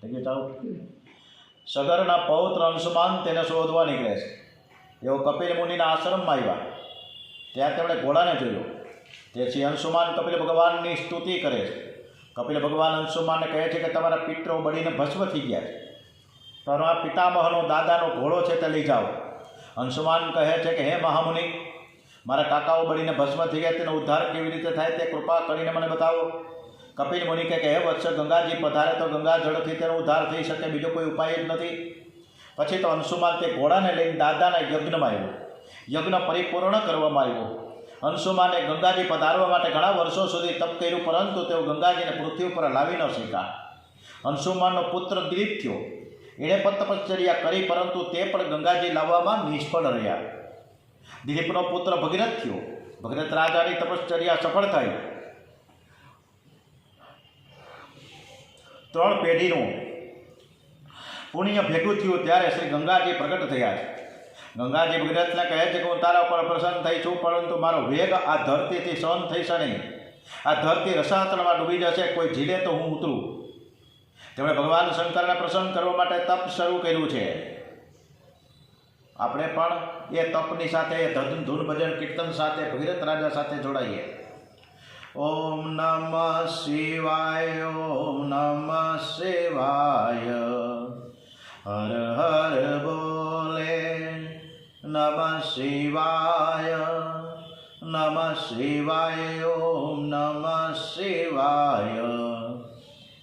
થઈ ગયું ચાલુ। સગરના પૌત્ર અંશુમાન તેને શોધવા નીકળે છે। એઓ કપિલ મુનિના આશ્રમમાં આવ્યા, ત્યાં તેમણે ઘોડાને જોયો। તેથી અંશુમાન કપિલ ભગવાનની સ્તુતિ કરે છે। કપિલ ભગવાન અંશુમાનને કહે છે કે તમારા પિતરો બળીને ભસ્મ થઈ ગયા છે, તમારા પિતામહનો દાદાનો ઘોડો છે તે લઈ જાઓ। અંશુમાન કહે છે કે હે મહામુનિ, મારા કાકાઓ બળીને ભસ્મ થઈ ગયા, તેનો ઉદ્ધાર કેવી રીતે થાય તે કૃપા કરીને મને બતાવો। કપિલ મુનિ કહે હે વત્સ, ગંગાજી પધારે તો ગંગા જળથી તેનો ઉદ્ધાર થઈ શકે, બીજો કોઈ ઉપાય જ નથી। પછી તો અંશુમાન તે ઘોડાને લઈને દાદાના યજ્ઞમાં આવ્યો, યજ્ઞ પરિપૂર્ણ કરવામાં આવ્યો। અંશુમાને ગંગાજી પધારવા માટે ઘણા વર્ષો સુધી તપ કર્યું, પરંતુ તેઓ ગંગાજીને પૃથ્વી ઉપર લાવી ન શક્યા। અંશુમાનનો પુત્ર દિલીપ થયો, એણે પણ તપશ્ચર્યા કરી, પરંતુ તે પણ ગંગાજી લાવવામાં નિષ્ફળ રહ્યા। દિલીપનો પુત્ર ભગીરથ થયો, ભગીરથ રાજાની તપશ્ચર્યા સફળ થઈ। 3 પેઢીનું પુણ્ય ભેગું થયું ત્યારે શ્રી ગંગાજી પ્રગટ થયા છે। ગંગાજી ભગીરથને કહે છે કે હું તારા પર પ્રસન્ન થઈ છું, પરંતુ મારો વેગ આ ધરતીથી સહન થઈશે નહીં। આ ધરતી રસાતળમાં ડૂબી જશે, કોઈ ઝીલે તો હું ઉતરું। તેમણે ભગવાન શંકરને પ્રસન્ન કરવા માટે તપ શરૂ કર્યું છે। આપણે પણ એ તપની સાથે ધૂન ભજન કીર્તન સાથે ભગીરથ રાજા સાથે જોડાઈએ। ઓમ નમઃ શિવાય, ઓમ નમઃ શિવાય, હર હર બોલે, નમઃ શિવાય, નમઃ શિવાય, ઓમ નમઃ શિવાય,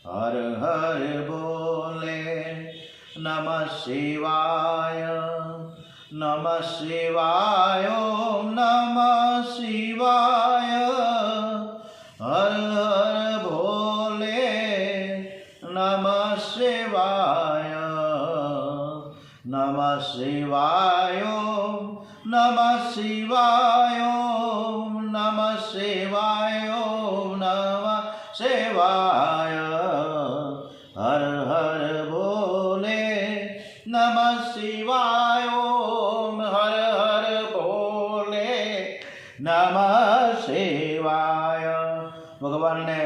હર હર બોલે, નમઃ શિવાય, નમઃ શિવાય, ઓમ નમઃ શિવાય, હર હર ભોલે, નમઃ શિવાય, નમઃ શિવાય, નમઃ શિવાય, નમઃ શિવાય, નમઃ શિવાય, હર હર ભોલે, નમઃ શિવાય, હર હર ભોલે, નમઃ શિવાય। ભગવાનને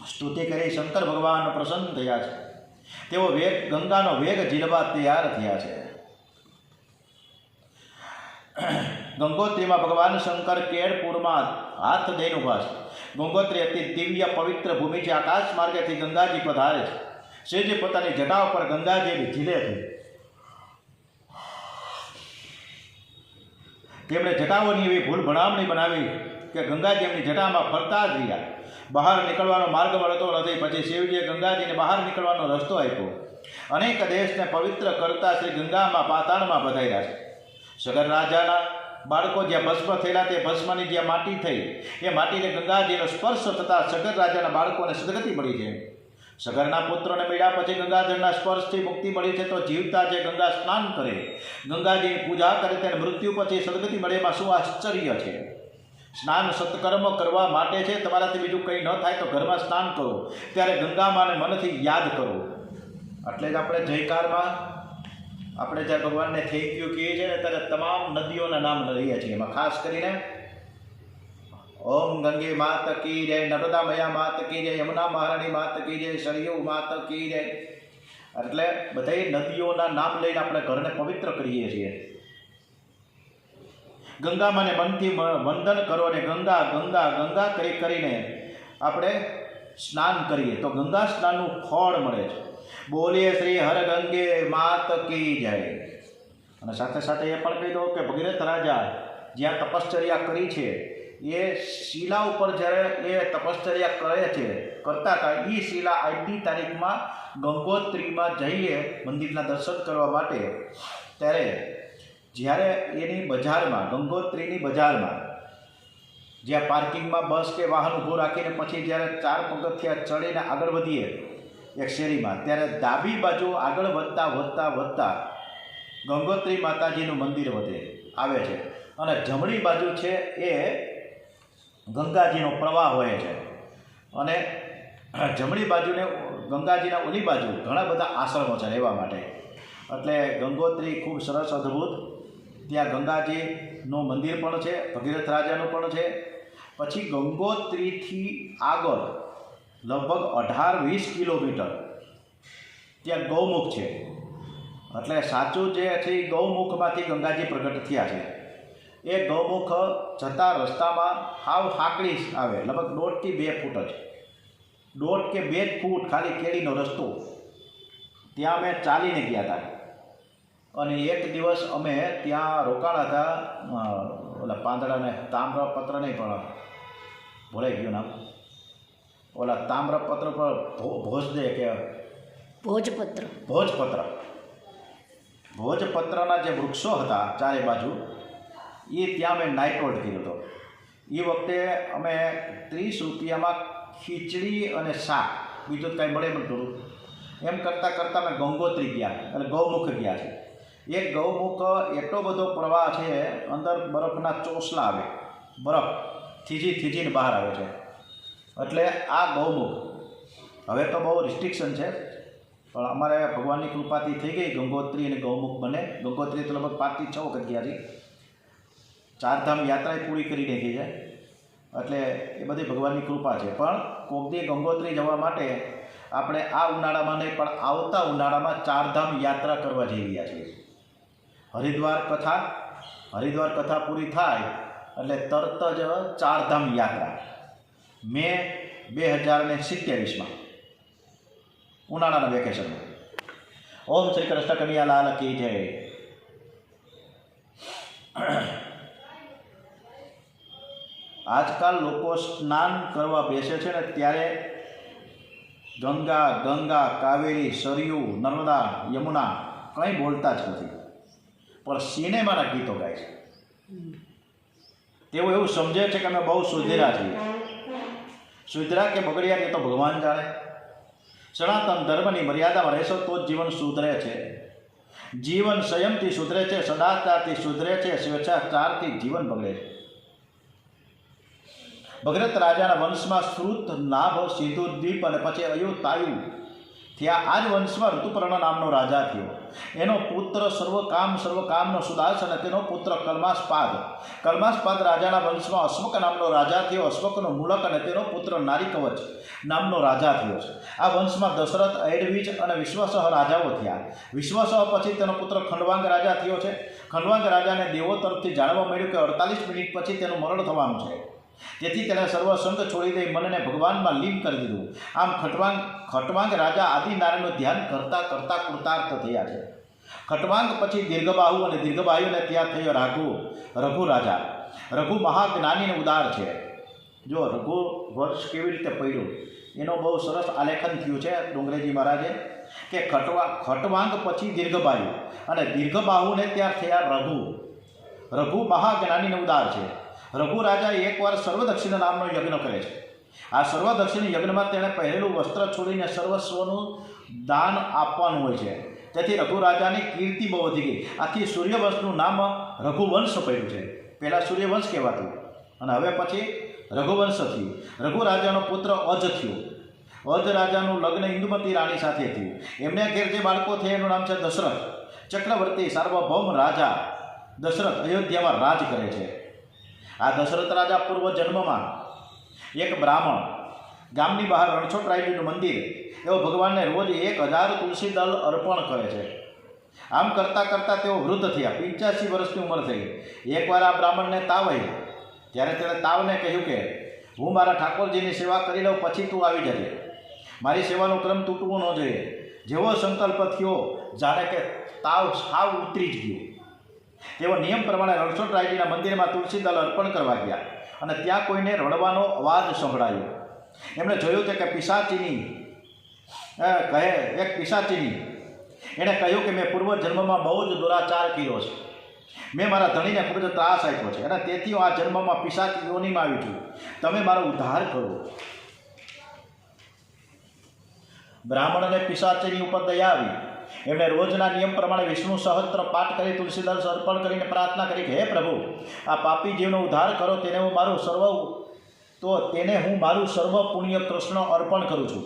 સ્તુતિ કરી શંકર ભગવાન પ્રસન્ન થયા છે। તેઓ ગંગાનો વેગ ઝીલવા તૈયાર થયા છે। ગંગોત્રીમાં ભગવાન શંકર કેળપુરમાં હાથ દઈને ઊભા છે। ગંગોત્રી અતિ દિવ્ય પવિત્ર ભૂમિ છે। આકાશ માર્ગેથી ગંગાજી પધારે છે। શ્રીજી પોતાની જટા ઉપર ગંગાજીને ઝીલે છે। તેમણે જટાઓની એવી ભૂલ ભણામણી બનાવી કે ગંગાજી એમની જટામાં ફરતા જ રહ્યા, બહાર નીકળવાનો માર્ગ મળતો નથી। પછી શિવજીએ ગંગાજીને બહાર નીકળવાનો રસ્તો આપ્યો। અનેક દેશને પવિત્ર કરતા શ્રી ગંગામાં પાતાળમાં પધાર્યા છે। સગર રાજાના બાળકો જ્યાં ભસ્મ થયેલા તે ભસ્મની જ્યાં માટી થઈ, એ માટીને ગંગાજીનો સ્પર્શ થતાં સગર રાજાના બાળકોને સદગતિ મળી છે। સગરના પુત્રોને મળ્યા પછી ગંગાજળના સ્પર્શથી મુક્તિ મળી છે, તો જીવતા જે ગંગા સ્નાન કરે, ગંગાજીની પૂજા કરે, તેને મૃત્યુ પછી સદગતિ મળે, એમાં શું આશ્ચર્ય છે। સ્નાન સત્કર્મ કરવા માટે છે, તમારાથી બીજું કંઈ ન થાય તો ઘરમાં સ્નાન કરો, ત્યારે ગંગામાને મનથી યાદ કરો। એટલે જ આપણે જયકારમાં આપણે જ્યારે ભગવાનને થેન્ક યુ કહીએ છીએ ને, ત્યારે તમામ નદીઓના નામ લઈએ છીએ। એમાં ખાસ કરીને ઓમ ગંગે માત કી જય, નર્મદા મયા માત કી જય, યમુના મહારાણી માત કી જય, સરયુ માત કી જય। એટલે બધી નદીઓના નામ લઈને આપણે ઘરને પવિત્ર કરીએ છીએ। ગંગામાને મનથી વંદન કરો અને ગંગા ગંગા ગંગા કરીને આપણે સ્નાન કરીએ તો ગંગા સ્નાનનું ફળ મળે છે। બોલીએ શ્રી હર ગંગે માત કી જય। અને સાથે સાથે એ પણ કહી દો કે ભગીરથ રાજા જ્યાં તપશ્ચર્યા કરી છે, એ શિલા ઉપર જ્યારે એ તપશ્ચર્યા કરતા હતા, એ શિલા આજની તારીખમાં ગંગોત્રીમાં જઈએ મંદિરના દર્શન કરવા માટે, ત્યારે જ્યારે એની બજારમાં, ગંગોત્રીની બજારમાં, જ્યાં પાર્કિંગમાં બસ કે વાહન ઊભું રાખીને પછી જ્યારે 4 પગથિયા ચડીને આગળ વધીએ એક શેરીમાં, ત્યારે ડાબી બાજુ આગળ વધતા ગંગોત્રી માતાજીનું મંદિર આવે છે, અને જમણી બાજુ છે એ ગંગાજીનો પ્રવાહ હોય છે, અને જમણી બાજુને ગંગાજીના ઓલી બાજુ ઘણા બધા આશ્રમો છે રહેવા માટે। એટલે ગંગોત્રી ખૂબ સરસ અદ્ભુત, ત્યાં ગંગાજીનું મંદિર પણ છે, ભગીરથ રાજાનું પણ છે। પછી ગંગોત્રીથી આગળ લગભગ 18-20 કિલોમીટર ત્યાં ગૌમુખ છે, એટલે સાચું જે છે એ ગૌમુખમાંથી ગંગાજી પ્રગટ થયા છે. એ ગૌમુખ જતા રસ્તામાં હાવ હાકડી આવે, લગભગ 1.5 થી 2 ફૂટ જ, 1.5 કે 2 ફૂટ ખાલી કેરીનો રસ્તો. ત્યાં અમે ચાલીને ગયા હતા અને એક દિવસ અમે ત્યાં રોકાણા હતા. ઓલા પાંદડાને તામ્રપત્ર નહીં પણ ભૂલાઈ ગયું નામ, ઓલા તામ્રપત્ર પર ભોજદે કે ભોજપત્રના જે વૃક્ષો હતા ચારે બાજુ, એ ત્યાં મેં નાઇટ હોલ્ડ કર્યો હતો. એ વખતે અમે 30 રૂપિયામાં ખીચડી અને શાક, બીજું કાંઈ મળે નહોતું. એમ કરતાં કરતાં અમે ગંગોત્રી ગયા, એટલે ગૌમુખ ગયા છે. એ ગૌમુખ એટલો બધો પ્રવાહ છે, અંદર બરફના ચોસલા આવે, બરફ થીજીને બહાર આવે છે. એટલે આ ગૌમુખ હવે તો બહુ રિસ્ટ્રિક્શન છે, પણ અમારે ભગવાનની કૃપાથી થઈ ગઈ ગંગોત્રી અને ગૌમુખ બને. ગંગોત્રી તો લગભગ 5 થી 6 વખત ગયા છે. 4 ધામ યાત્રાએ પૂરી કરી નાખી છે, એટલે એ બધી ભગવાનની કૃપા છે. પણ કોકદી ગંગોત્રી જવા માટે આપણે આ ઉનાળામાં નહીં પણ આવતા ઉનાળામાં 4 ધામ યાત્રા કરવા જઈ રહ્યા છીએ. હરિદ્વાર કથા પૂરી થાય એટલે તરત જ 4 ધામ યાત્રા મે 2027માં ઉનાળાના વેકેશનમાં. ઓમ શ્રી કૃષ્ણ કનૈયાલાલ કી જય. આજકાલ લોકો સ્નાન કરવા બેસે છે ને ત્યારે ગંગા, કાવેરી, સરયુ, નર્મદા, યમુના કંઈ બોલતા જ નથી, પણ સિનેમાના ગીતો ગાય છે. તેઓ એવું સમજે છે કે અમે બહુ સુધર્યા છીએ. સુધર્યા કે બગડ્યા એ તો ભગવાન જાણે. સનાતન ધર્મની મર્યાદામાં રહેશો તો જ જીવન સુધરે છે. જીવન સંયમથી સુધરે છે, સદાચારથી સુધરે છે, સ્વેચ્છાચારથી જીવન બગડે છે. ભગરત રાજાના વંશમાં શ્રુત, નાભ, સિંધુ દ્વીપ અને પછી અયુતાયુ થયા. આ જ વંશમાં ઋતુપર્ણ નામનો રાજા થયો. એનો પુત્ર સર્વકામનો સુદાસ અને તેનો પુત્ર કલ્માસપાદ રાજાના વંશમાં અશ્વક નામનો રાજા થયો. અશ્વકનો મૂળક અને તેનો પુત્ર નારીકવચ નામનો રાજા થયો છે. આ વંશમાં દશરથ, ઐડવીજ અને વિશ્વસહ રાજાઓ થયા. વિશ્વસહ પછી તેનો પુત્ર ખંડવાંગ રાજા થયો છે. ખંડવાંગ રાજાને દેવો તરફથી જાણવા મળ્યું કે 48 મિનિટ પછી તેનું મરણ થવાનું છે. તેથી તેણે સર્વસંગ છોડી દઈ મનને ભગવાનમાં લીન કરી દીધું. આમ ખટવાંગ રાજા આદિનારાયણનું ધ્યાન કરતાં કૃતાર્થ થયા છે. ખટવાંગ પછી દીર્ઘબાહુ અને દીર્ઘબાહુને ત્યાં થયો રઘુ રાજા. રઘુ મહાજ્ઞાની અને ઉદાર છે. જો રઘુ વર્ષ કેવી રીતે પડ્યું એનો બહુ સરસ આલેખન થયું છે ડુંગરેજી મહારાજે કે ખટવાંગ પછી દીર્ઘબાહુ અને દીર્ઘબાહુને ત્યાં થયા રઘુ મહાજ્ઞાની અને ઉદાર છે. રઘુ રાજા એકવાર સર્વદક્ષિણ નામનો યજ્ઞ કરે છે. આ સર્વદક્ષિણ યજ્ઞમાં તેણે પહેરેલું વસ્ત્ર છોડીને સર્વસ્વનું દાન આપવાનું હોય છે. તેથી રઘુ રાજાની કીર્તિ બહુ વધી ગઈ. આથી સૂર્યવંશનું નામ રઘુવંશ પડ્યું છે. પહેલાં સૂર્યવંશ કહેવાતું અને હવે પછી રઘુવંશ થયું. રઘુ રાજાનો પુત્ર અજ થયો. અજ રાજાનું લગ્ન ઇન્દુમતી રાણી સાથે થયું. એમને ઘેર જે બાળકો થયા એનું નામ છે દશરથ. ચક્રવર્તી સાર્વભૌમ રાજા દશરથ અયોધ્યામાં રાજ કરે છે. આ દશરથ રાજા પૂર્વ જન્મમાં એક બ્રાહ્મણ, ગામની બહાર રણછોડરાયજીનું મંદિર, એવો ભગવાનને રોજ 1000 તુલસી દળ અર્પણ કરે છે. આમ કરતાં કરતાં તેઓ વૃદ્ધ થયા. 85 વર્ષની ઉંમર થઈ. એકવાર આ બ્રાહ્મણને તાવ આવ્યો. ત્યારે તેણે તાવને કહ્યું કે હું મારા ઠાકોરજીની સેવા કરી લઉં, પછી તું આવી જજે. મારી સેવાનો ક્રમ તૂટવો ન જોઈએ. જેવો સંકલ્પ થયો જાણે કે તાવ સાવ ઉતરી જ ગયો. તેઓ નિયમ પ્રમાણે રણછોડરાયજીના મંદિરમાં તુલસી દળ અર્પણ કરવા ગયા અને ત્યાં કોઈને રડવાનો અવાજ સંભળાયો. એમણે જોયું કે પિશાચીની એણે કહ્યું કે મેં પૂર્વ જન્મમાં બહુ જ દુરાચાર કર્યો છે. મેં મારા ધણીને ખૂબ જ ત્રાસ આપ્યો છે અને તેથી હું આ જન્મમાં પિશાચ યોનિમાં આવી છું. તમે મારો ઉદ્ધાર કરો. બ્રાહ્મણને પિશાચીની ઉપર દયા આવી. એમણે રોજના નિયમ પ્રમાણે વિષ્ણુ સહસ્ત્ર પાઠ કરી તુલસીદળ અર્પણ કરીને પ્રાર્થના કરી કે હે પ્રભુ, આ પાપી જીવનો ઉદ્ધાર કરો. તેને હું મારું સર્વ પુણ્ય કૃષ્ણ અર્પણ કરું છું.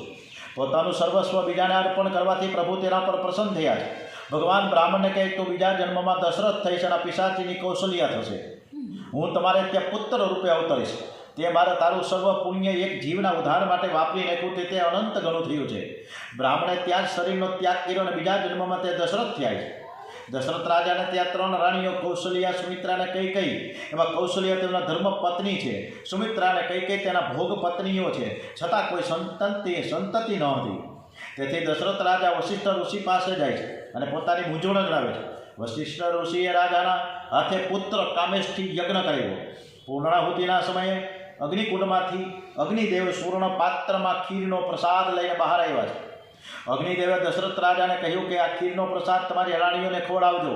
પોતાનું સર્વસ્વ બીજાને અર્પણ કરવાથી પ્રભુ તેના પર પ્રસન્ન થયા છે. ભગવાન બ્રાહ્મણને કહે તો બીજા જન્મમાં દશરથ થઈશ અને પિશાચીની કૌશલ્યા થશે. હું તમારે ત્યાં પુત્ર રૂપે અવતરીશ. તે મારે તારું સર્વ પુણ્ય એક જીવના ઉદ્ધાર માટે વાપરી નાખ્યું તે અનંત ગણું થયું છે. બ્રાહ્મણે ત્યાં જ શરીરનો ત્યાગ કર્યો અને બીજા જન્મમાં તે દશરથ થયા છે. દશરથ રાજાને ત્યાં 3 રાણીઓ કૌશલ્યા, સુમિત્રાને કૈકેયી. એમાં કૌશલ્યા તેમના ધર્મ પત્ની છે, સુમિત્રાને કૈકેયી તેના ભોગ પત્નીઓ છે. છતાં કોઈ સંતતિ ન હતી. તેથી દશરથ રાજા વશિષ્ઠ ઋષિ પાસે જાય છે અને પોતાની મૂંઝવણ જણાવે છે. વશિષ્ઠ ઋષિએ રાજાના હાથે પુત્ર કામેશથી યજ્ઞ કર્યો. પૂર્ણાહુતિના સમયે અગ્નિકુંડમાંથી અગ્નિદેવ સુવર્ણ પાત્રમાં ખીરનો પ્રસાદ લઈને બહાર આવ્યા છે. અગ્નિદેવે દશરથ રાજાને કહ્યું કે આ ખીરનો પ્રસાદ તમારી રાણીઓને ખવડાવજો,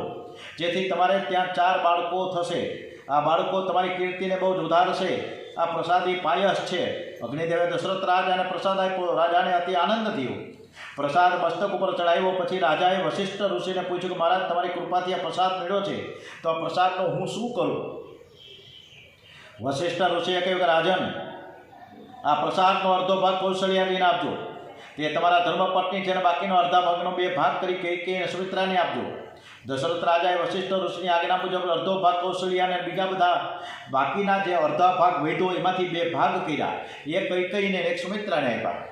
જેથી તમારે ત્યાં 4 બાળકો થશે. આ બાળકો તમારી કીર્તિને બહુ જ વધારશે. આ પ્રસાદી પાયસ છે. અગ્નિદેવે દશરથ રાજાને પ્રસાદ આપ્યો. રાજાને અતિ આનંદ થયો. પ્રસાદ મસ્તક ઉપર ચડાવ્યો. પછી રાજાએ વશિષ્ઠ ઋષિને પૂછ્યું કે મહારાજ, તમારી કૃપાથી આ પ્રસાદ મળ્યો છે, તો આ પ્રસાદનો હું શું કરું? વશિષ્ઠ ઋષિએ કહ્યું કે રાજન, આ પ્રસાદનો અડધો ભાગ કૌશલ્યાજીને આપજો, તે તમારા ધર્મપત્ની છે, અને બાકીનો અડધા ભાગનો 2 ભાગ કરી કૈકેયી અને સુમિત્રાને આપજો. દશરથ રાજાએ વશિષ્ઠ ઋષિની આજ્ઞા મુજબ અડધો ભાગ કૌશલ્યાને, બીજા બધા બાકીના જે અડધા ભાગ વધ્યો એમાંથી 2 ભાગ કર્યા. એક કૈકેયીને એક સુમિત્રાને આપ્યા.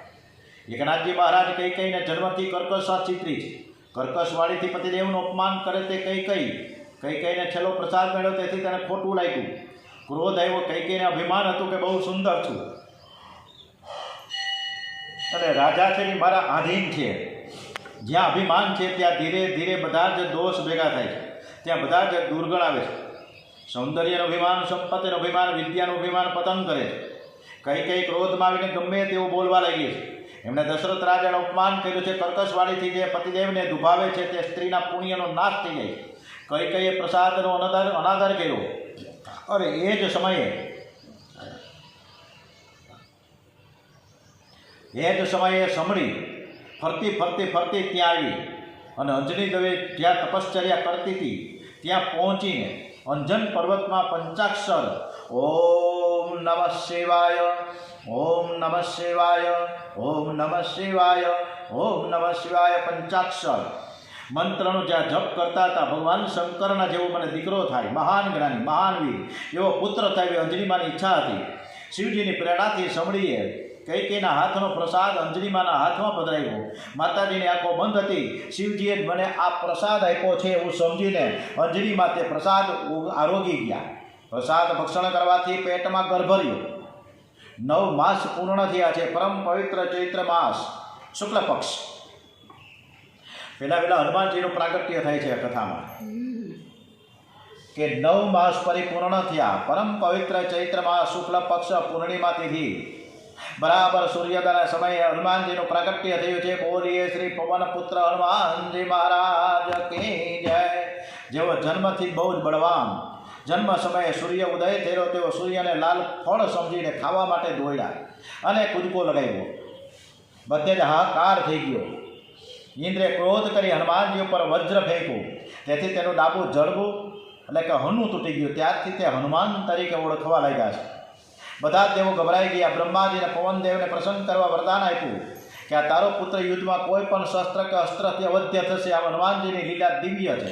એકનાથજી મહારાજ કૈકેયીને જન્મથી કર્કશ ચિત્રી છે. કર્કશવાળીથી પતિદેવનું અપમાન કરે તે કૈકેયીને છેલ્લો પ્રસાદ મળ્યો, તેથી તેને ખોટું લાગ્યું. ક્રોધ આવ્યો. કૈકેયીને અભિમાન હતું કે બહુ સુંદર છું અને રાજા છે એ મારા આધીન છે. જ્યાં અભિમાન છે ત્યાં ધીરે ધીરે બધા જ દોષ ભેગા થાય છે, ત્યાં બધા જ દુર્ગણ આવે છે. સૌંદર્યનું અભિમાન, સંપત્તિનું અભિમાન, વિદ્યાનું અભિમાન પતન કરે છે. કૈકેયી ક્રોધમાં આવીને ગમે તેવું બોલવા લાગી છે. એમણે દશરથ રાજાનું અપમાન કર્યું છે. કર્કશવાળીથી જે પતિદેવને દુભાવે છે તે સ્ત્રીના પુણ્યનો નાશ થઈ જાય છે. કૈકેયીએ પ્રસાદનો અનાદર કર્યો. અરે એ જ સમયે સમળી ફરતી ત્યાં આવી અને અંજની દવે જ્યાં તપશ્ચર્યા કરતી હતી ત્યાં પહોંચીને અંજન પર્વતમાં પંચાક્ષર ઓમ નમઃ શિવાય, ઓમ નમઃ શિવાય, ઓમ નમઃ શિવાય, ઓમ નમઃ શિવાય પંચાક્ષર મંત્રનો જ્યાં જપ કરતા હતા. ભગવાન શંકરના જેવો મને દીકરો થાય, મહાન જ્ઞાની, મહાન વીર, એવો પુત્ર થાય એવી અંજલિમાની ઈચ્છા હતી. શિવજીની પ્રેરણાથી સમળીએ કૈકેયીના હાથનો પ્રસાદ અંજલિમાના હાથમાં પધરાવ્યો. માતાજીની આંખો બંધ હતી. શિવજીએ મને આ પ્રસાદ આપ્યો છે એવું સમજીને અંજલિમાં તે પ્રસાદ આરોગી ગયા. પ્રસાદ ભક્ષણ કરવાથી પેટમાં ગર્ભર્યો. 9 માસ પૂર્ણ થયા છે. પરમ પવિત્ર ચૈત્ર માસ, શુક્લ પક્ષ. પહેલા હનુમાનજીનું પ્રાગટ્ય થાય છે કથામાં કે 9 માસ પરિપૂર્ણ થયા. પરમ પવિત્ર ચૈત્ર માસ, શુક્લ પક્ષ, પૂર્ણિમા તિથિ, બરાબર સૂર્યોદયના સમયે હનુમાનજીનું પ્રાગટ્ય થયું છે. બોલીએ શ્રી પવન પુત્ર હનુમાનજી મહારાજ કી જય. જેવો જન્મથી બહુ જ બળવાન, જન્મ સમયે સૂર્ય ઉદય થયેલો તેઓ સૂર્યને લાલ ફળ સમજીને ખાવા માટે દોડ્યા અને કૂદકો લગાવ્યો. બધે જ હાહાકાર થઈ ગયો. ઇન્દ્રે ક્રોધ કરી હનુમાનજી ઉપર વજ્ર ફેંક્યું, તેથી તેનું ડાબું જડબું એટલે કે હનું તૂટી ગયું. ત્યારથી તે હનુમાન તરીકે ઓળખવા લાગ્યા છે. બધા જ દેવો ગભરાઈ ગયા. બ્રહ્માજીને પવનદેવને પ્રસન્ન કરવા વરદાન આપ્યું કે આ તારો પુત્ર યુદ્ધમાં કોઈ પણ શસ્ત્ર કે અસ્ત્રથી અવધ્ય થશે. આ હનુમાનજીની લીલા દિવ્ય છે.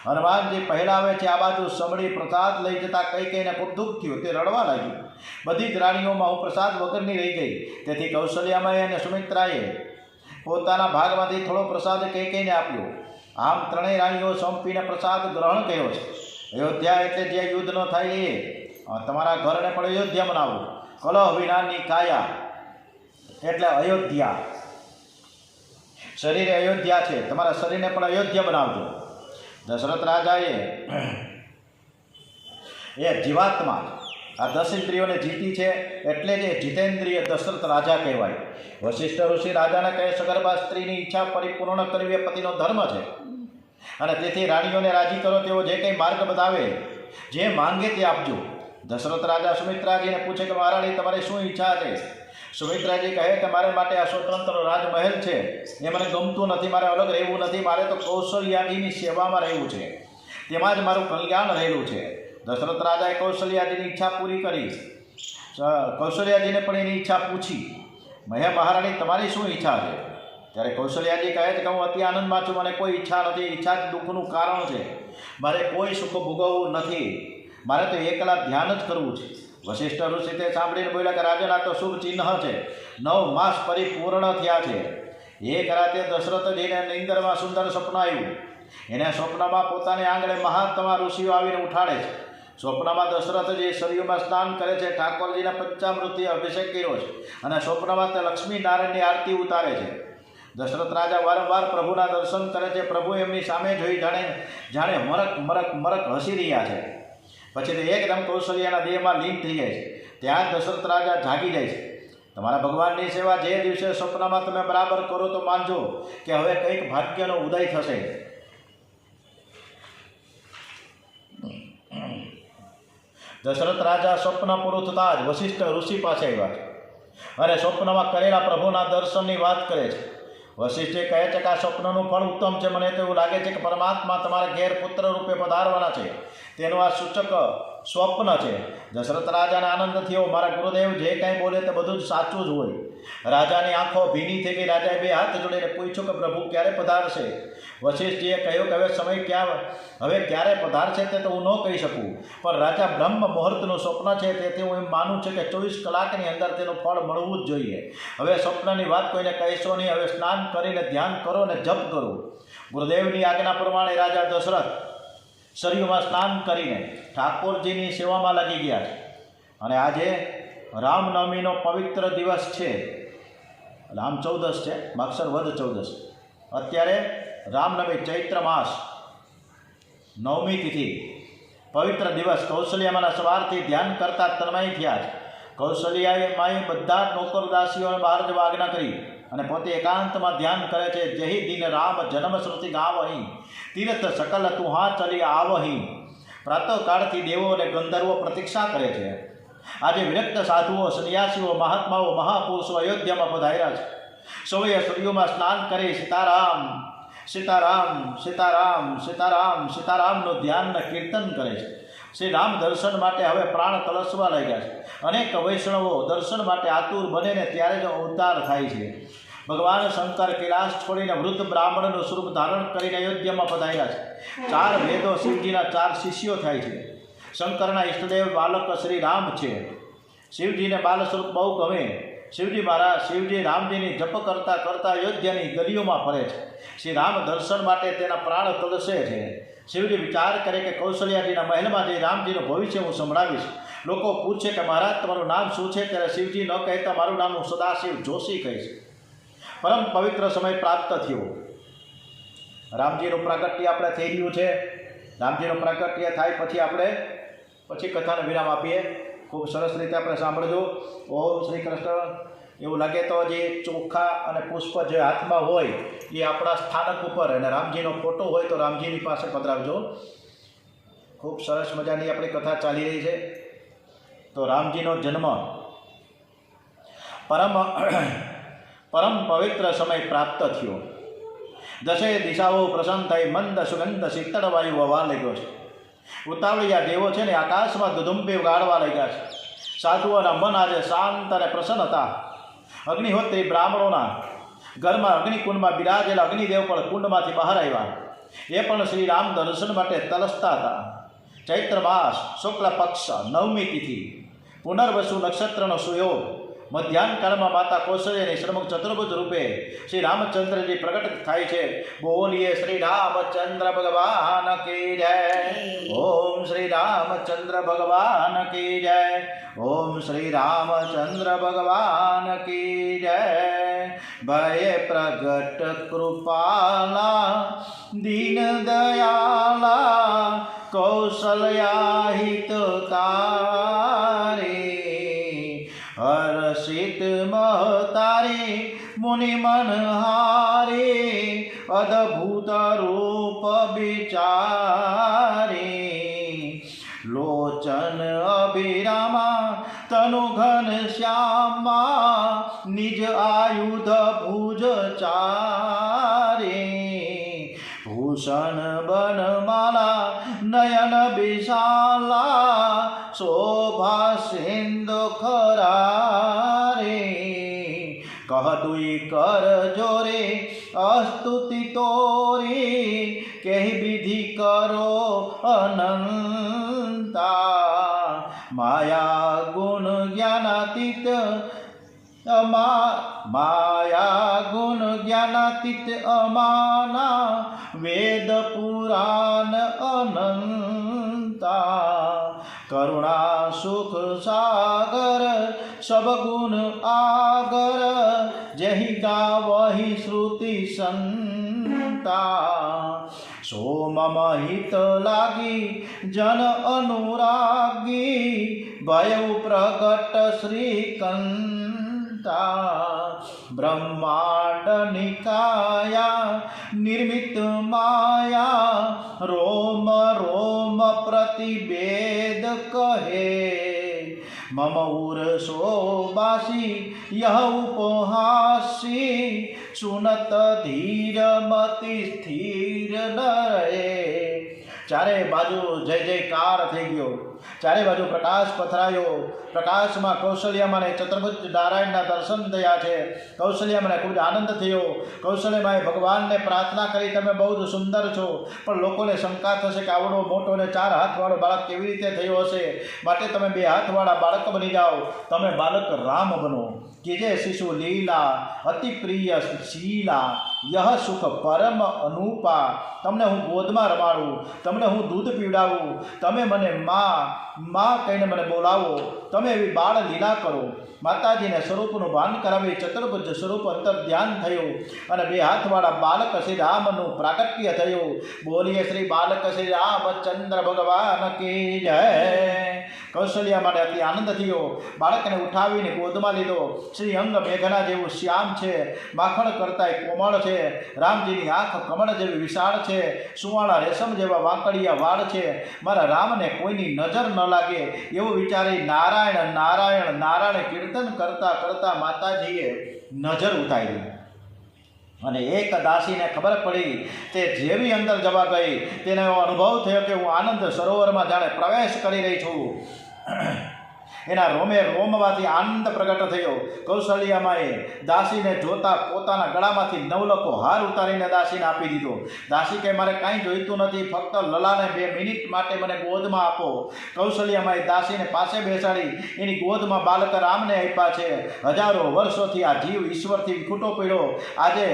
હનુમાનજી પહેલાવે છે. આ બાજુ સમળી પ્રસાદ લઈ જતા કૈકેયીને ખૂબ દુઃખ થયું. તે રડવા લાગ્યું. બધી જ રાણીઓમાં હું પ્રસાદ વગરની રહી ગઈ. તેથી કૌશલ્યામાએ અને સુમિત્રાએ પોતાના ભાગમાંથી થોડો પ્રસાદ કૈકેયીને આપ્યો. આમ 3 રાણીઓ સંપીને પ્રસાદ ગ્રહણ કર્યો છે. અયોધ્યા એટલે જ્યાં યુદ્ધ ન થાય એ. તમારા ઘરને પણ અયોધ્યા બનાવો. કલહ વિનાની કાયા એટલે અયોધ્યા. શરીરે અયોધ્યા છે, તમારા શરીરને પણ અયોધ્યા બનાવજો. દશરથ રાજાએ એ જીવાત્મા આ 10 ઇન્દ્રિયોને જીતી છે, એટલે જ એ જીતેન્દ્રિય દશરથ રાજા કહેવાય. વશિષ્ઠ ઋષિ રાજાને કહે સગર્ભા સ્ત્રીની ઈચ્છા પરિપૂર્ણ કરવી એ પતિનો ધર્મ છે, અને તેથી રાણીઓને રાજી કરો. તેઓ જે કંઈ માર્ગ બતાવે, જે માંગે તે આપજો. દશરથ રાજા સુમિત્રાજીને પૂછે કે મહારાણી તમારી શું ઈચ્છા છે? સુમિત્રાજી કહે કે મારે માટે આ સ્વતંત્ર રાજમહેલ છે એ મને ગમતું નથી. મારે અલગ રહેવું નથી. મારે તો કૌશલ્યાજીની સેવામાં રહેવું છે. તેમાં જ મારું કલ્યાણ રહેલું છે. દશરથ રાજાએ કૌશલ્યાજીની ઈચ્છા પૂરી કરી. કૌશલ્યાજીને પણ એની ઈચ્છા પૂછી, મહારાણી તમારી શું ઈચ્છા છે? ત્યારે કૌશલ્યાજી કહે છે કે હું અતિ આનંદમાં છું. મને કોઈ ઈચ્છા નથી. ઈચ્છા જ દુઃખનું કારણ છે. મારે કોઈ સુખ ભોગવવું નથી. મારે તો એકલા ધ્યાન જ કરવું છે. વશિષ્ઠ ઋષિ તે સાંભળીને બોલ્યા કે રાજન, આ તો શુભ ચિહ્ન છે. 9 માસ પરિપૂર્ણ થયા છે. એક રાતે દશરથજીને નિંદરમાં સુંદર સ્વપ્ન આવ્યું. એને સ્વપ્નમાં પોતાની આંગણે મહાત્મા ઋષિઓ આવીને ઉઠાડે છે. સ્વપ્નમાં દશરથજી સરયુમાં સ્નાન કરે છે, ઠાકોરજીના પંચામૃતથી અભિષેક કર્યો છે અને સ્વપ્નમાં તે લક્ષ્મી નારાયણની આરતી ઉતારે છે. દશરથ રાજા વારંવાર પ્રભુના દર્શન કરે છે. પ્રભુ એમની સામે જોઈ જાણે મરક મરક મરક હસી રહ્યા છે. પછી તે એકદમ કૌશલ્યાના દેહમાં લીન થઈ જાય છે. ત્યાં દશરથ રાજા જાગી જાય છે. તમારા ભગવાનની સેવા જે દિવસે સ્વપ્નમાં તમે બરાબર કરો તો માનજો કે હવે કંઈક ભાગ્યનો ઉદય થશે. દશરથ રાજા સ્વપ્ન પૂરું થતાં જ વશિષ્ઠ ઋષિ પાસે આવ્યા છે અને સ્વપ્નમાં કરેલા પ્રભુના દર્શનની વાત કરે છે. વશિષ્ઠે કહે છે કે આ સ્વપ્નનું ફળ ઉત્તમ છે. મને તો એવું લાગે છે કે પરમાત્મા તમારા ઘેર પુત્ર રૂપે પધારવાના છે. તેનું આ સૂચક સ્વપ્ન છે. દશરથ રાજાને આનંદ થયો. મારા ગુરુદેવ જે કાંઈ બોલે તે બધું જ સાચું જ હોય. રાજાની આંખો ભીની થઈ ગઈ. રાજાએ 2 હાથ જોડીને પૂછ્યું કે પ્રભુ ક્યારે પધારશે? વશિષ્ઠજીએ કહ્યું કે હવે ક્યારે પધારશે તે તો હું ન કહી શકું, પણ રાજા બ્રહ્મ મુહૂર્તનું સ્વપ્ન છે તેથી હું એમ માનું છું કે 24 કલાકની અંદર તેનું ફળ મળવું જ જોઈએ. હવે સ્વપ્નની વાત કોઈને કહીશો નહીં. હવે સ્નાન કરીને ધ્યાન કરો અને જપ કરો. ગુરુદેવની આજ્ઞા પ્રમાણે રાજા દશરથ સરયુમાં સ્નાન કરીને ઠાકોરજીની સેવામાં લાગી ગયા છે. અને આજે રામનવમીનો પવિત્ર દિવસ છે. રામ 14 છે, માગસર વદ 14. અત્યારે રામનવમી ચૈત્ર માસ 9મી તિથિ પવિત્ર દિવસ. કૌશલ્યામાંના સવારથી ધ્યાન કરતા તન્મય થયા છે. કૌશલ્યાએ માએ બધા જ નોકરદાસીઓને બહાર જવા આજ્ઞા કરી અને પોતે એકાંતમાં ધ્યાન કરે છે. જહી દિન રામ જન્મ શ્રુતિ ગાવહી, તીર્થ સકલ તુહા ચલી આવહી. પ્રાતઃકાળથી દેવો અને ગંધર્વો પ્રતીક્ષા કરે છે. આજે વિરક્ત સાધુઓ, સંન્યાસીઓ, મહાત્માઓ, મહાપુરુષો અયોધ્યામાં પધાર્યા છે. સૌએ સરયુમાં સ્નાન કરી સીતારામ સીતારામ સીતારામ સીતારામ સીતારામનું ધ્યાન અને કીર્તન કરે છે. શ્રી રામ દર્શન માટે હવે પ્રાણ તલસવા લાગ્યા છે. અનેક વૈષ્ણવો દર્શન માટે આતુર બને ને ત્યારે જ અવતાર થાય છે. ભગવાન શંકર કૈલાસ છોડીને વૃદ્ધ બ્રાહ્મણનું સ્વરૂપ ધારણ કરીને અયોધ્યામાં પધાર્યા છે. 4 વેદો શિવજીના 4 શિષ્યો થાય છે. શંકરના ઈષ્ટદેવ બાલક શ્રી રામ છે. શિવજીને બાલ સ્વરૂપ બહુ ગમે. શિવજી રામજીની જપ કરતા કરતા અયોધ્યાની ગલીઓમાં ફરે છે. શ્રી રામ દર્શન માટે તેના પ્રાણ તલસે છે. શિવજી વિચાર કરે કે કૌશલ્યાજીના મહેલમાં જઈ રામજીનું ભવિષ્ય હું સંભળાવીશ. લોકો પૂછે કે મહારાજ તમારું નામ શું છે? ત્યારે શિવજી ન કહેતા મારું નામ હું સદાશિવ જોશી કહીશ. પરમ પવિત્ર સમય પ્રાપ્ત થયો. રામજીનું પ્રાગટ્ય આપણે થઈ રહ્યું છે. રામજીનું પ્રાગટ્ય થાય પછી કથાને વિરામ આપીએ. ખૂબ સરસ રીતે આપણે સાંભળજો. ઓમ શ્રી કૃષ્ણ. એવું લાગે તો જે ચોખા અને પુષ્પ જે હાથમાં હોય એ આપણા સ્થાનક ઉપર, અને રામજીનો ફોટો હોય તો રામજીની પાસે પધરાવજો. ખૂબ સરસ મજાની આપણી કથા ચાલી રહી છે. તો રામજીનો જન્મ પરમ પવિત્ર સમય પ્રાપ્ત થયો. 10 દિશાઓ પ્રસન્ન થઈ. મંદ સુગંધ શીતળ વાયુ વવા લાગ્યો છે. ઉતાવળિયા દેવો છે ને આકાશમાં દુધુંબી ગાળવા લાગ્યા છે. સાધુઓના મન આજે શાંત અને પ્રસન્ન હતા. અગ્નિહોત્રી બ્રાહ્મણોના ઘરમાં અગ્નિકુંડમાં બિરાજેલા અગ્નિદેવ પણ કુંડમાંથી બહાર આવ્યા. એ પણ શ્રી રામ દર્શન માટે તલસતા હતા. ચૈત્ર માસ શુક્લ પક્ષ 9મી તિથિ પુનર્વસુ નક્ષત્રનો સુયોગ. મધ્યાહન કાળમાં માતા કૌશલ્યાની શ્રમક ચતુર્ભુજ રૂપે શ્રી રામચંદ્રજી પ્રગટ થાય છે. બોલીએ શ્રી રામચંદ્ર ભગવાન કી જય. ઓમ શ્રી રામચંદ્ર ભગવાન કી જય. ઓમ શ્રી રામચંદ્ર ભગવાન કી જય. ભય પ્રગટ કૃપાલા દીન દયાલા કૌશલ્યા હિતકારી. હર્ષિત મહતારી મુનિ મનહારી અદભુત રૂપ વિચારી. લોચન અભિરામા તનુ ઘન શ્યામા નિજ આયુધ ભુજ ચારી. ભૂષણ બનમાલા નયન વિશાલા શોભા સિંધુ ખરારે. કહદુઈ કર જોરે અસ્તુતિ તોરી કહી વિધિ કરો અનંતા. માયા જ્ઞાનાતીત માયા ગુણ જ્ઞાનાતીત અમાના વેદ પુરાણ અનંતા કરુણા સુખ સાગર સબ ગુણ આગર જહી ગાવહી શ્રુતિ સંતા સો મમ હિત લાગી જન અનુરાગી ભય પ્રગટ શ્રીકંતા બ્રહ્માંડ નિકાયા નિર્મિત માયા રોમ રોમ પ્રતિભેદ કહે મમ ઉરસો બાસી યહ ઉપહાસી સુનત ધીર મતિ સ્થિર ન રહે। ચારે બાજુ જય જયકાર થઈ ગયો, ચારે બાજુ પ્રકાશ પથરાયો। પ્રકાશમાં કૌશલ્યામાને ચતુર્ભુજ નારાયણના દર્શન થયા છે। કૌશલ્યામાને ખૂબ જ આનંદ થયો। કૌશલ્યામાએ ભગવાનને પ્રાર્થના કરી, તમે બહુ જ સુંદર છો, પણ લોકોને શંકા થશે કે આવડો મોટો અને 4 હાથવાળો બાળક કેવી રીતે થયો હશે, માટે તમે 2 હાથવાળા બાળક બની જાઓ, તમે બાળક રામ બનો। કીજે શિશુ લીલા અતિ પ્રિય શીલા યહ સુખ પરમ અનુપા। તમને હું ગોદમાં રમાડું, તમને હું દૂધ પીવડાવું, તમે મને માં કહીને મને બોલાવો, તમે એવી બાળ લીલા કરો। માતાજીને સ્વરૂપનું ભાન કરાવી ચતુર્ભુજ સ્વરૂપ અંતર ધ્યાન થયું અને 2 હાથવાળા બાલક શ્રી રામનું પ્રાગટ્ય થયું। બોલીએ શ્રી બાલક શ્રી રામચંદ્ર ભગવાન કી જય। કૌશલ્યામાને અતિ આનંદ થયો, બાળકને ઉઠાવીને ગોદમાં લીધો। શ્રી અંગ મેઘના જેવું શ્યામ છે, માખણ કરતાંય કોમળ છે, રામજીની આંખ કમળ જેવી વિશાળ છે, સુવાળા રેશમ જેવા વાંકડિયા વાળ છે, મારા રામને કોઈની નજર ન લાગે એવું વિચારી નારાયણ નારાયણ નારાયણ કીર્તન કરતાં કરતાં માતાજીએ નજર ઉતારી અને એક દાસીને ખબર પડી, તે જેવી અંદર જવા ગઈ તેને એવો અનુભવ થયો કે હું આનંદ સરોવરમાં જાણે પ્રવેશ કરી રહી છું। એના રોમે રોમમાંથી આનંદ પ્રગટ થયો। કૌશલ્યામાએ દાસીને જોતા પોતાના ગળામાંથી 9 લખો હાર ઉતારીને દાસીને આપી દીધો। દાસી કે મારે કાંઈ જોઈતું નથી, ફક્ત લલાને 2 મિનિટ માટે મને ગોદમાં આપો। કૌશલ્યામાએ દાસીને પાસે બેસાડી એની ગોદમાં બાલક રામને આપ્યા છે। હજારો વર્ષોથી આ જીવ ઈશ્વરથી વિખૂટો પડ્યો, આજે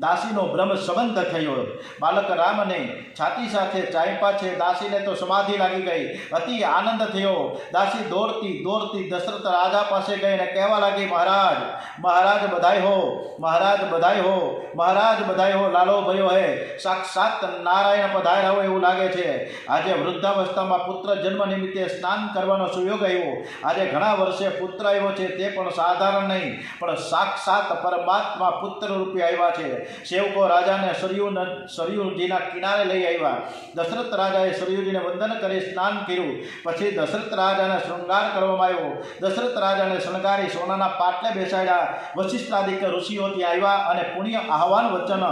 દાસીનો બ્રહ્મ સંબંધ થયો। બાલક રામને છાતી સાથે ચાંપ્યા છે। દાસીને તો સમાધિ લાગી ગઈ, અતિ આનંદ થયો। દાસી દોડતી દોડતી દશરથ રાજા પાસે ગઈ અને કહેવા લાગી, મહારાજ મહારાજ બધાઈ હો, મહારાજ બધાઈ હો, મહારાજ બધાઈ હો, લાલો ભયો હે, સાક્ષાત નારાયણ પધાર્યા હોય એવું લાગે છે। આજે વૃદ્ધાવસ્થામાં પુત્ર જન્મ નિમિત્તે સ્નાન કરવાનો સુયોગ આવ્યો। આજે ઘણા વર્ષે પુત્ર આવ્યો છે, તે પણ સાધારણ નહીં, પણ સાક્ષાત પરમાત્મા પુત્ર રૂપે આવ્યા છે। સેવકો રાજાને સરયુજીના કિનારે લઈ આવ્યા। દશરથ રાજાએ સરયુજીને વંદન કરી સ્નાન કર્યું। પછી દશરથ રાજાને શૃંગાર કરવામાં આવ્યો। દશરથ રાજાને શણગારી સોનાના પાટલે બેસાડ્યા। વશિષ્ઠાદિક ઋષિઓ ત્યાં આવ્યા અને પુણ્ય આહવાન વચન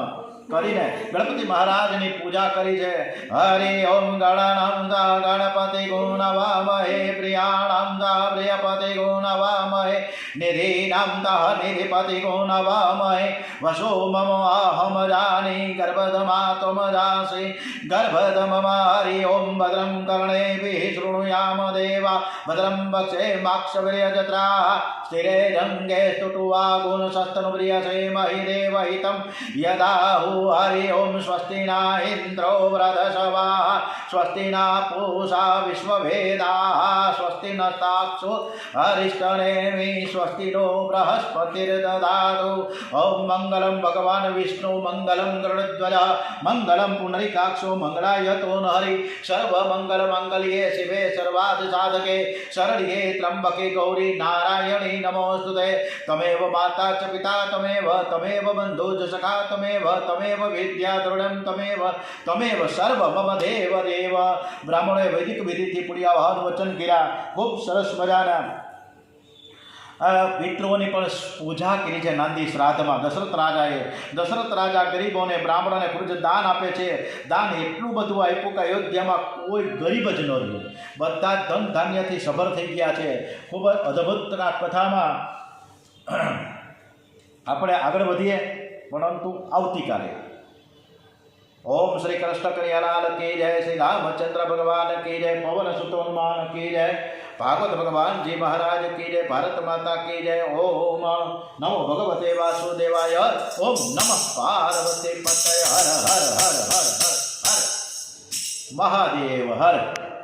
કરીને ગણપતિ મહારાજની પૂજા કરી છે। હરિ ઓમ ગણાનામ ગણપતિ ગુણવામહે પ્રિયાણામ પ્રિયપતિ ગુણવામહે નિધિનામ નિધિપતિ ગુણવામહે વશો મમ અહમ જાની ગર્ભધમા ત્વમ જાસી ગર્ભધમમ હરિ ઓમ ભદ્રં કર્ણેભિઃ શૃણુયામ દેવા ભદ્રં વક્ષે માક્ષવીર્યજત્રાઃ સ્થિરે રંગે સ્તુટ્વા ગુણશસ્તનુપ્રિયસે મહિ દેવહિतं યદાહુ हरि ओम स्वस्ति न इंद्रो वृधशवाः स्वस्ति न पूषा विश्ववेदाः स्वस्ति न ताक्षो अरिष्टनेमि स्वस्ति नो बृहस्पतिर्दधातु। ओम मंगलम भगवान विष्णु मंगलम गरुड़ध्वज मंगलम पुंडरीकाक्षो मंगलायतो न हरि सर्वमंगल मंगल्ये शिवे सर्वार्थ साधके शरण्ये त्र्यंबके गौरी नारायणी नमोस्तुते। तमेव माता च पिता तमेव बंधु च सखा तमेव विद्या दृढ़ तमेव सर्व मम देव देव। ब्राह्मणों वैदिक विधि थी पुण्यावाहन वचन किया। खूब सरस मजाना પિતૃઓની પણ પૂજા કરી છે નાંદી શ્રાદ્ધમાં દશરથ રાજા ગરીબોને બ્રાહ્મણોને ખૂબ જ દાન આપે છે। દાન એટલું બધું આપ્યું કે અયોધ્યામાં કોઈ ગરીબ જ ન રહ્યો, બધા ધન ધાન્યથી સભર થઈ ગયા છે। ખૂબ જ અદ્ભુત કથામાં આપણે આગળ વધીએ, પરંતુ આવતીકાલે। ओम श्री कृष्ण कन्हैया लाल की जय, श्री रामचंद्र भगवान की जय, पवन सुत हनुमान की जय। भागवत भगवान जी महाराज की जय। भारत माता की जय। ओम नमो भगवते वासुदेवाय। ओम नमः पार्वती पतये। हर हर हर हर हर हर महादेव हर।